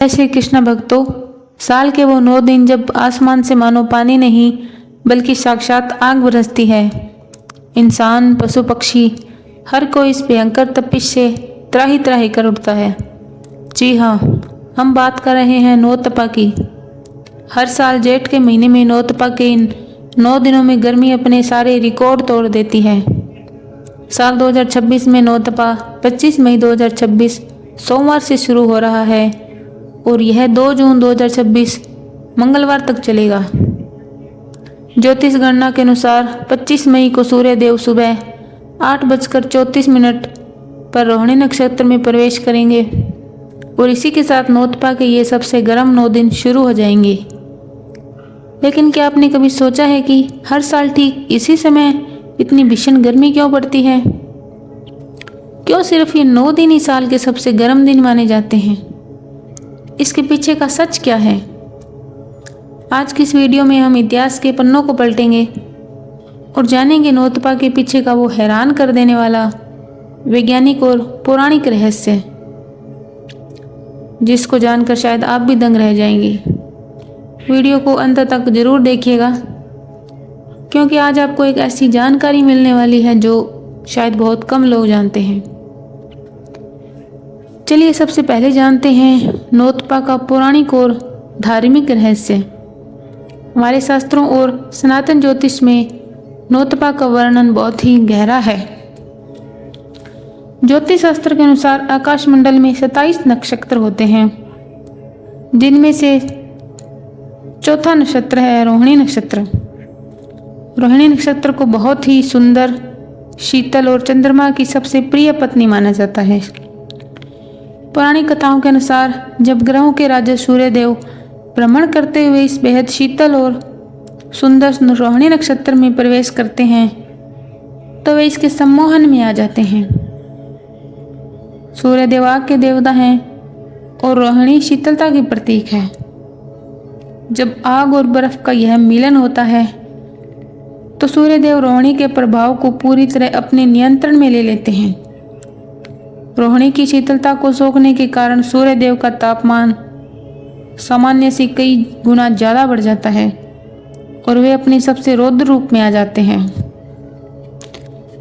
श्री कृष्ण भक्तों, साल के वो 9 दिन जब आसमान से मानो पानी नहीं बल्कि साक्षात आग बरसती है। इंसान, पशु पक्षी हर कोई इस भयंकर तपिश से त्राही त्राही कर उठता है। जी हाँ, हम बात कर रहे हैं नौतपा की। हर साल जेठ के महीने में नौतपा के इन 9 दिनों में गर्मी अपने सारे रिकॉर्ड तोड़ देती है। साल 2026 में नौतपा 25 मई 2026 सोमवार से शुरू हो रहा है और यह 2 जून 2026 मंगलवार तक चलेगा। ज्योतिष गणना के अनुसार 25 मई को सूर्य देव सुबह 8:34 पर रोहिणी नक्षत्र में प्रवेश करेंगे और इसी के साथ नौतपा के ये सबसे गर्म 9 दिन शुरू हो जाएंगे। लेकिन क्या आपने कभी सोचा है कि हर साल ठीक इसी समय इतनी भीषण गर्मी क्यों पड़ती है? क्यों सिर्फ ये 9 दिन ही साल के सबसे गर्म दिन माने जाते हैं? इसके पीछे का सच क्या है? आज की इस वीडियो में हम इतिहास के पन्नों को पलटेंगे और जानेंगे नौतपा के पीछे का वो हैरान कर देने वाला वैज्ञानिक और पौराणिक रहस्य, जिसको जानकर शायद आप भी दंग रह जाएंगे। वीडियो को अंत तक जरूर देखिएगा, क्योंकि आज आपको एक ऐसी जानकारी मिलने वाली है जो शायद बहुत कम लोग जानते हैं। चलिए सबसे पहले जानते हैं नौतपा का पौराणिक और धार्मिक रहस्य। हमारे शास्त्रों और सनातन ज्योतिष में नौतपा का वर्णन बहुत ही गहरा है। ज्योतिष शास्त्र के अनुसार आकाश मंडल में 27 नक्षत्र होते हैं, जिनमें से चौथा नक्षत्र है रोहिणी नक्षत्र। रोहिणी नक्षत्र को बहुत ही सुंदर, शीतल और चंद्रमा की सबसे प्रिय पत्नी माना जाता है। पौराणिक कथाओं के अनुसार जब ग्रहों के राजा सूर्यदेव भ्रमण करते हुए इस बेहद शीतल और सुंदर रोहिणी नक्षत्र में प्रवेश करते हैं तो वे इसके सम्मोहन में आ जाते हैं। सूर्यदेव आग के देवता हैं और रोहिणी शीतलता की प्रतीक है। जब आग और बर्फ का यह मिलन होता है तो सूर्यदेव रोहिणी के प्रभाव को पूरी तरह अपने नियंत्रण में ले लेते हैं। रोहिणी की शीतलता को सोखने के कारण सूर्यदेव का तापमान सामान्य से कई गुना ज़्यादा बढ़ जाता है और वे अपने सबसे रौद्र रूप में आ जाते हैं।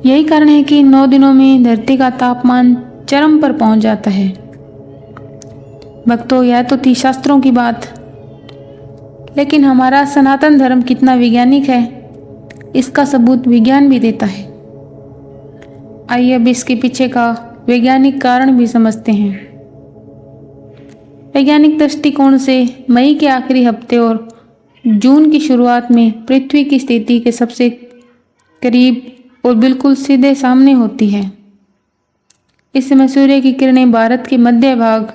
यही कारण है कि 9 दिनों में धरती का तापमान चरम पर पहुंच जाता है। भक्तों, यह तो थी शास्त्रों की बात, लेकिन हमारा सनातन धर्म कितना वैज्ञानिक है, इसका सबूत विज्ञान भी देता है। आइए अब इसके पीछे का वैज्ञानिक कारण भी समझते हैं। वैज्ञानिक दृष्टिकोण से मई के आखिरी हफ्ते और जून की शुरुआत में पृथ्वी की स्थिति के सबसे करीब और बिल्कुल सीधे सामने होती है। इस समय सूर्य की किरणें भारत के मध्य भाग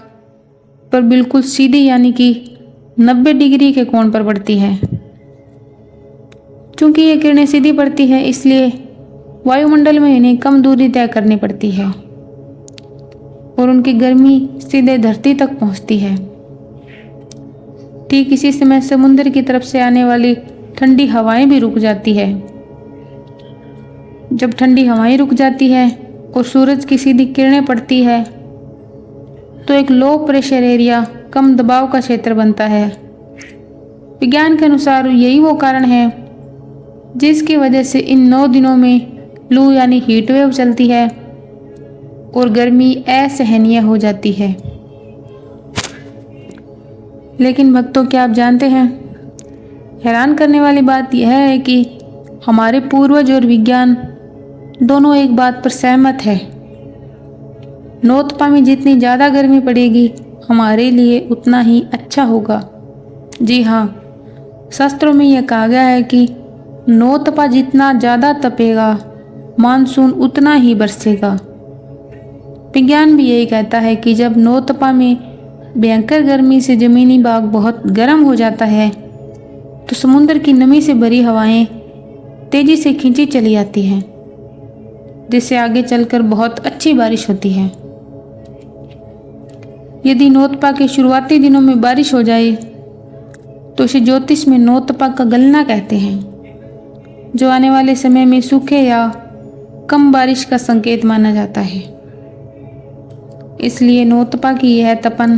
पर बिल्कुल सीधी यानी कि 90 डिग्री के कोण पर पड़ती है। चूंकि ये किरणें सीधी पड़ती है, इसलिए वायुमंडल में इन्हें कम दूरी तय करनी पड़ती है और उनकी गर्मी सीधे धरती तक पहुंचती है। ठीक इसी समय समुद्र की तरफ से आने वाली ठंडी हवाएं भी रुक जाती है। जब ठंडी हवाएं रुक जाती है और सूरज की सीधी किरणें पड़ती है तो एक लो प्रेशर एरिया, कम दबाव का क्षेत्र बनता है। विज्ञान के अनुसार यही वो कारण है जिसकी वजह से इन 9 दिनों में लू यानी हीट वेव चलती है और गर्मी असहनीय हो जाती है। लेकिन भक्तों, क्या आप जानते हैं, हैरान करने वाली बात यह है कि हमारे पूर्वज और विज्ञान दोनों एक बात पर सहमत है। नौतपा में जितनी ज़्यादा गर्मी पड़ेगी हमारे लिए उतना ही अच्छा होगा। जी हाँ, शास्त्रों में यह कहा गया है कि नौतपा जितना ज़्यादा तपेगा मानसून उतना ही बरसेगा। विज्ञान भी यही कहता है कि जब नौतपा में भयंकर गर्मी से जमीनी भाग बहुत गर्म हो जाता है तो समुद्र की नमी से भरी हवाएं तेजी से खींची चली आती हैं, जिससे आगे चलकर बहुत अच्छी बारिश होती है। यदि नौतपा के शुरुआती दिनों में बारिश हो जाए तो इसे ज्योतिष में नौतपा का गलना कहते हैं, जो आने वाले समय में सूखे या कम बारिश का संकेत माना जाता है। इसलिए नौतपा की यह तपन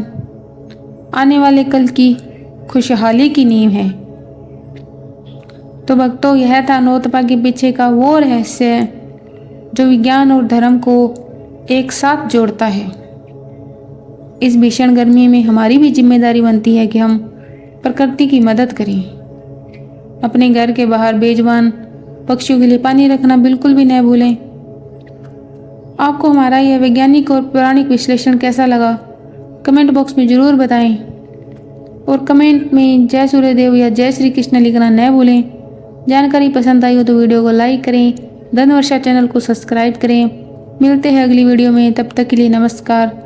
आने वाले कल की खुशहाली की नींव है। तो भक्तों, यह था नौतपा के पीछे का वो रहस्य जो विज्ञान और धर्म को एक साथ जोड़ता है। इस भीषण गर्मी में हमारी भी जिम्मेदारी बनती है कि हम प्रकृति की मदद करें। अपने घर के बाहर बेजुबान पक्षियों के लिए पानी रखना बिल्कुल भी न भूलें। आपको हमारा यह वैज्ञानिक और पौराणिक विश्लेषण कैसा लगा, कमेंट बॉक्स में ज़रूर बताएं और कमेंट में जय सूर्यदेव या जय श्री कृष्ण लिखना न भूलें। जानकारी पसंद आई हो तो वीडियो को लाइक करें, धनवर्षा चैनल को सब्सक्राइब करें। मिलते हैं अगली वीडियो में, तब तक के लिए नमस्कार।